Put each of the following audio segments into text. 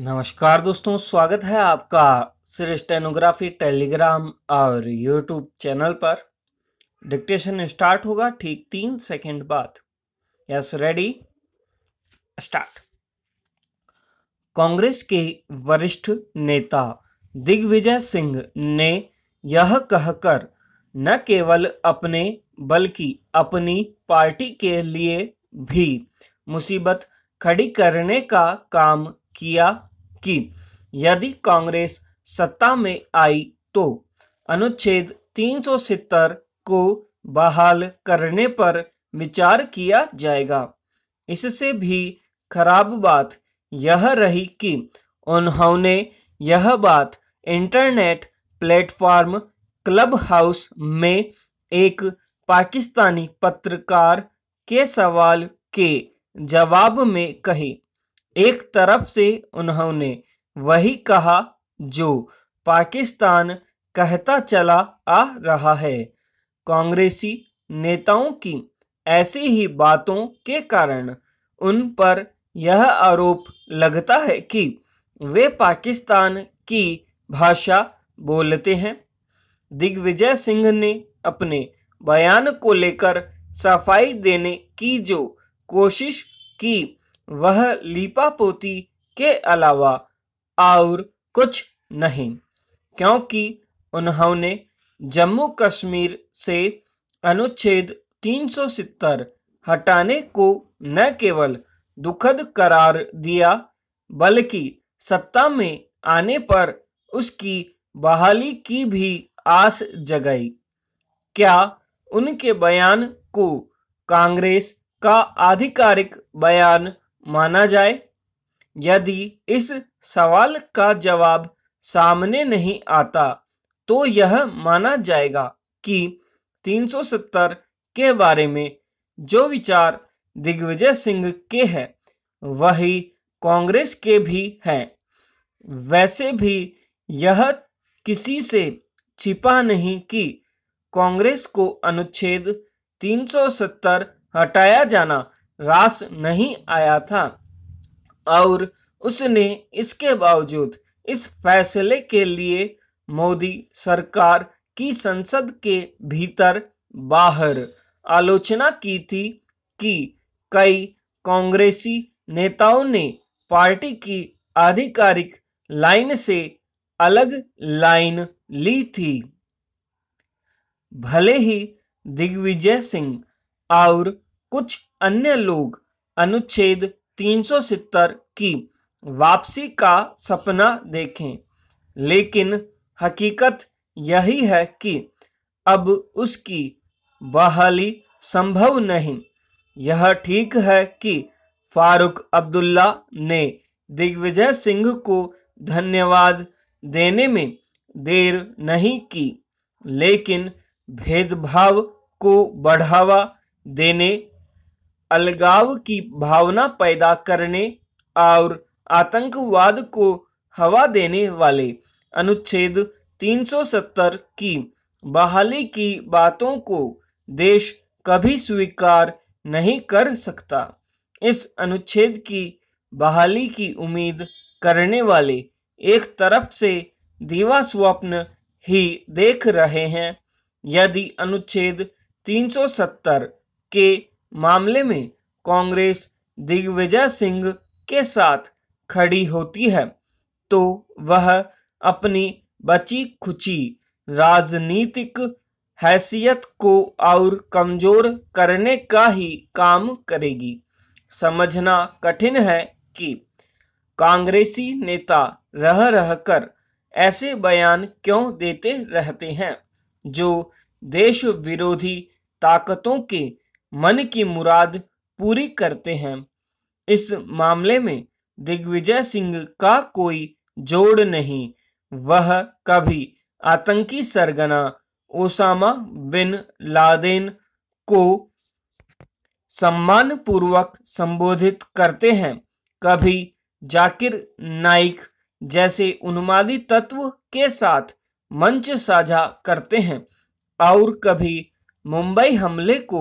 नमस्कार दोस्तों, स्वागत है आपका सिर स्टेनोग्राफी टेलीग्राम और यूट्यूब चैनल पर। डिक्टेशन स्टार्ट होगा ठीक 3 सेकंड बाद। Yes, ready, start. कांग्रेस के वरिष्ठ नेता दिग्विजय सिंह ने यह कहकर न केवल अपने बल्कि अपनी पार्टी के लिए भी मुसीबत खड़ी करने का काम किया कि यदि कांग्रेस सत्ता में आई तो अनुच्छेद 370 को बहाल करने पर विचार किया जाएगा। इससे भी खराब बात यह रही कि उन्होंने यह बात इंटरनेट प्लेटफॉर्म क्लब हाउस में एक पाकिस्तानी पत्रकार के सवाल के जवाब में कही। एक तरफ से उन्होंने वही कहा जो पाकिस्तान कहता चला आ रहा है। कांग्रेसी नेताओं की ऐसी ही बातों के कारण उन पर यह आरोप लगता है कि वे पाकिस्तान की भाषा बोलते हैं। दिग्विजय सिंह ने अपने बयान को लेकर सफाई देने की जो कोशिश की वह लीपापोती के अलावा और कुछ नहीं, क्योंकि उन्होंने जम्मू कश्मीर से अनुच्छेद 370 हटाने को न केवल दुखद करार दिया बल्कि सत्ता में आने पर उसकी बहाली की भी आस जगाई। क्या उनके बयान को कांग्रेस का आधिकारिक बयान माना जाए? यदि इस सवाल का जवाब सामने नहीं आता तो यह माना जाएगा कि 370 के बारे में जो विचार दिग्विजय सिंह के हैं वही कांग्रेस के भी हैं। वैसे भी यह किसी से छिपा नहीं कि कांग्रेस को अनुच्छेद 370 हटाया जाना रास नहीं आया था और उसने इसके बावजूद इस फैसले के लिए मोदी सरकार की संसद के भीतर बाहर आलोचना की थी कि कई कांग्रेसी नेताओं ने पार्टी की आधिकारिक लाइन से अलग लाइन ली थी। भले ही दिग्विजय सिंह और कुछ अन्य लोग अनुच्छेद 370 की वापसी का सपना देखें, लेकिन हकीकत यही है कि अब उसकी बहाली संभव नहीं। यह ठीक है कि फारूक अब्दुल्ला ने दिग्विजय सिंह को धन्यवाद देने में देर नहीं की, लेकिन भेदभाव को बढ़ावा देने, अलगाव की भावना पैदा करने और आतंकवाद को हवा देने वाले अनुच्छेद 370 की बहाली की बातों को देश कभी स्वीकार नहीं कर सकता। इस अनुच्छेद की बहाली की उम्मीद करने वाले एक तरफ से दीवा स्वप्न ही देख रहे हैं। यदि अनुच्छेद 370 के मामले में कांग्रेस दिग्विजय सिंह के साथ खड़ी होती है तो वह अपनी बची खुची राजनीतिक हैसियत को और कमजोर करने का ही काम करेगी। समझना कठिन है कि कांग्रेसी नेता रह रहकर ऐसे बयान क्यों देते रहते हैं जो देश विरोधी ताकतों के मन की मुराद पूरी करते हैं। इस मामले में दिग्विजय सिंह का कोई जोड़ नहीं। वह कभी आतंकी सरगना ओसामा बिन लादेन को सम्मानपूर्वक संबोधित करते हैं, कभी जाकिर नाइक जैसे उन्मादी तत्व के साथ मंच साझा करते हैं और कभी मुंबई हमले को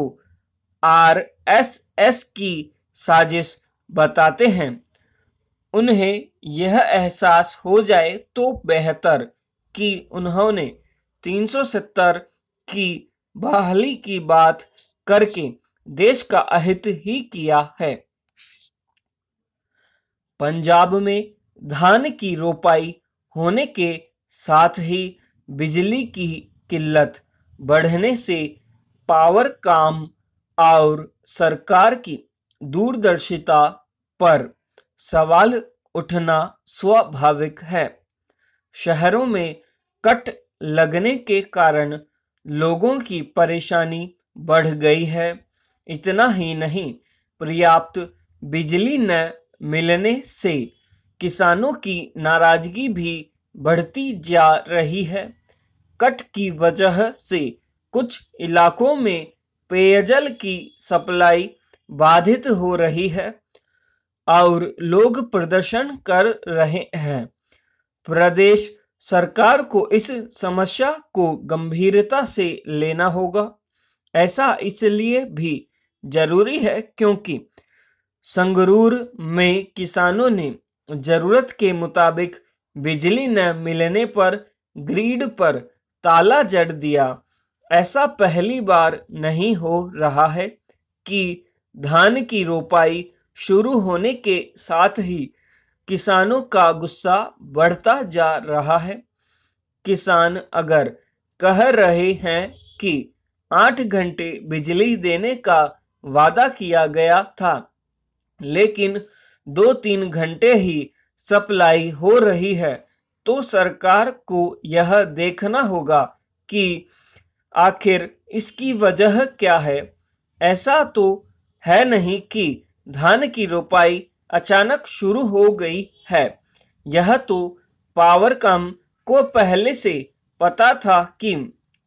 आरएसएस की साजिश बताते हैं। उन्हें यह एहसास हो जाए तो बेहतर कि उन्होंने 370 की बहाली की बात करके देश का अहित ही किया है। पंजाब में धान की रोपाई होने के साथ ही बिजली की किल्लत बढ़ने से पावरकॉम और सरकार की दूरदर्शिता पर सवाल उठना स्वाभाविक है। शहरों में कट लगने के कारण लोगों की परेशानी बढ़ गई है। इतना ही नहीं, पर्याप्त बिजली न मिलने से किसानों की नाराजगी भी बढ़ती जा रही है। कट की वजह से कुछ इलाकों में पेयजल की सप्लाई बाधित हो रही है और लोग प्रदर्शन कर रहे हैं। प्रदेश सरकार को इस समस्या को गंभीरता से लेना होगा। ऐसा इसलिए भी जरूरी है क्योंकि संगरूर में किसानों ने जरूरत के मुताबिक बिजली न मिलने पर ग्रिड पर ताला जड़ दिया। ऐसा पहली बार नहीं हो रहा है कि धान की रोपाई शुरू होने के साथ ही किसानों का गुस्सा बढ़ता जा रहा है। किसान अगर कह रहे हैं कि 8 घंटे बिजली देने का वादा किया गया था, लेकिन 2-3 घंटे ही सप्लाई हो रही है, तो सरकार को यह देखना होगा कि आखिर इसकी वजह क्या है। ऐसा तो है नहीं कि धान की रोपाई अचानक शुरू हो गई है। यह तो पावरकॉम को पहले से पता था कि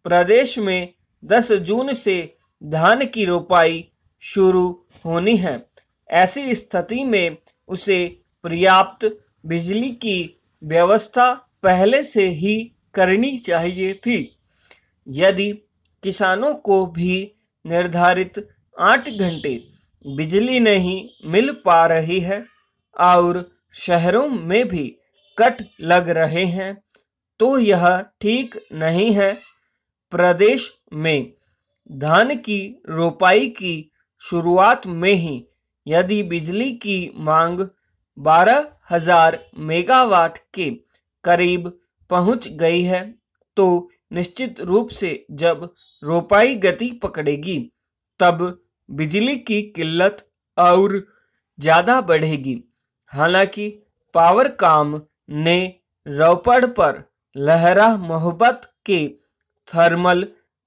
प्रदेश में 10 जून से धान की रोपाई शुरू होनी है। ऐसी स्थिति में उसे पर्याप्त बिजली की व्यवस्था पहले से ही करनी चाहिए थी। यदि किसानों को भी निर्धारित 8 घंटे बिजली नहीं मिल पा रही है और शहरों में भी कट लग रहे हैं, तो यह ठीक नहीं है। प्रदेश में धान की रोपाई की शुरुआत में ही यदि बिजली की मांग 12,000 मेगावाट के करीब पहुंच गई है, तो निश्चित रूप से जब रोपाई गति पकड़ेगी तब बिजली की किल्लत और ज़्यादा बढ़ेगी। हालांकि पावरकॉम ने रोपड़ पर लहरा मोहब्बत के थर्मल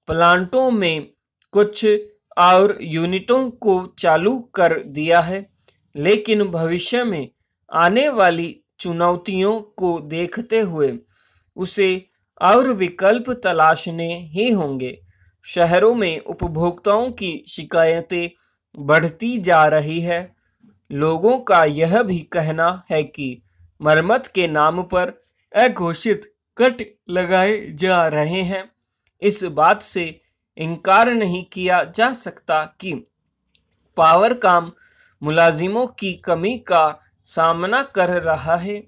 प्लांटों में कुछ और यूनिटों को चालू कर दिया है, लेकिन भविष्य में आने वाली चुनौतियों को देखते हुए उसे और विकल्प तलाशने ही होंगे। शहरों में उपभोक्ताओं की शिकायतें बढ़ती जा रही है। लोगों का यह भी कहना है कि मरम्मत के नाम पर अघोषित कट लगाए जा रहे हैं। इस बात से इनकार नहीं किया जा सकता कि पावरकॉम मुलाजिमों की कमी का सामना कर रहा है।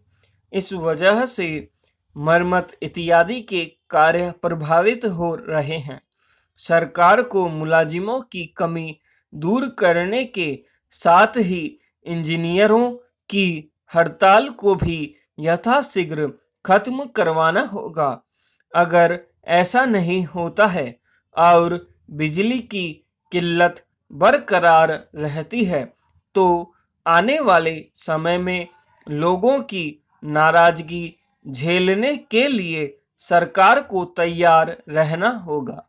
इस वजह से मरम्मत इत्यादि के कार्य प्रभावित हो रहे हैं। सरकार को मुलाजिमों की कमी दूर करने के साथ ही इंजीनियरों की हड़ताल को भी यथाशीघ्र खत्म करवाना होगा। अगर ऐसा नहीं होता है और बिजली की किल्लत बरकरार रहती है, तो आने वाले समय में लोगों की नाराजगी झेलने के लिए सरकार को तैयार रहना होगा।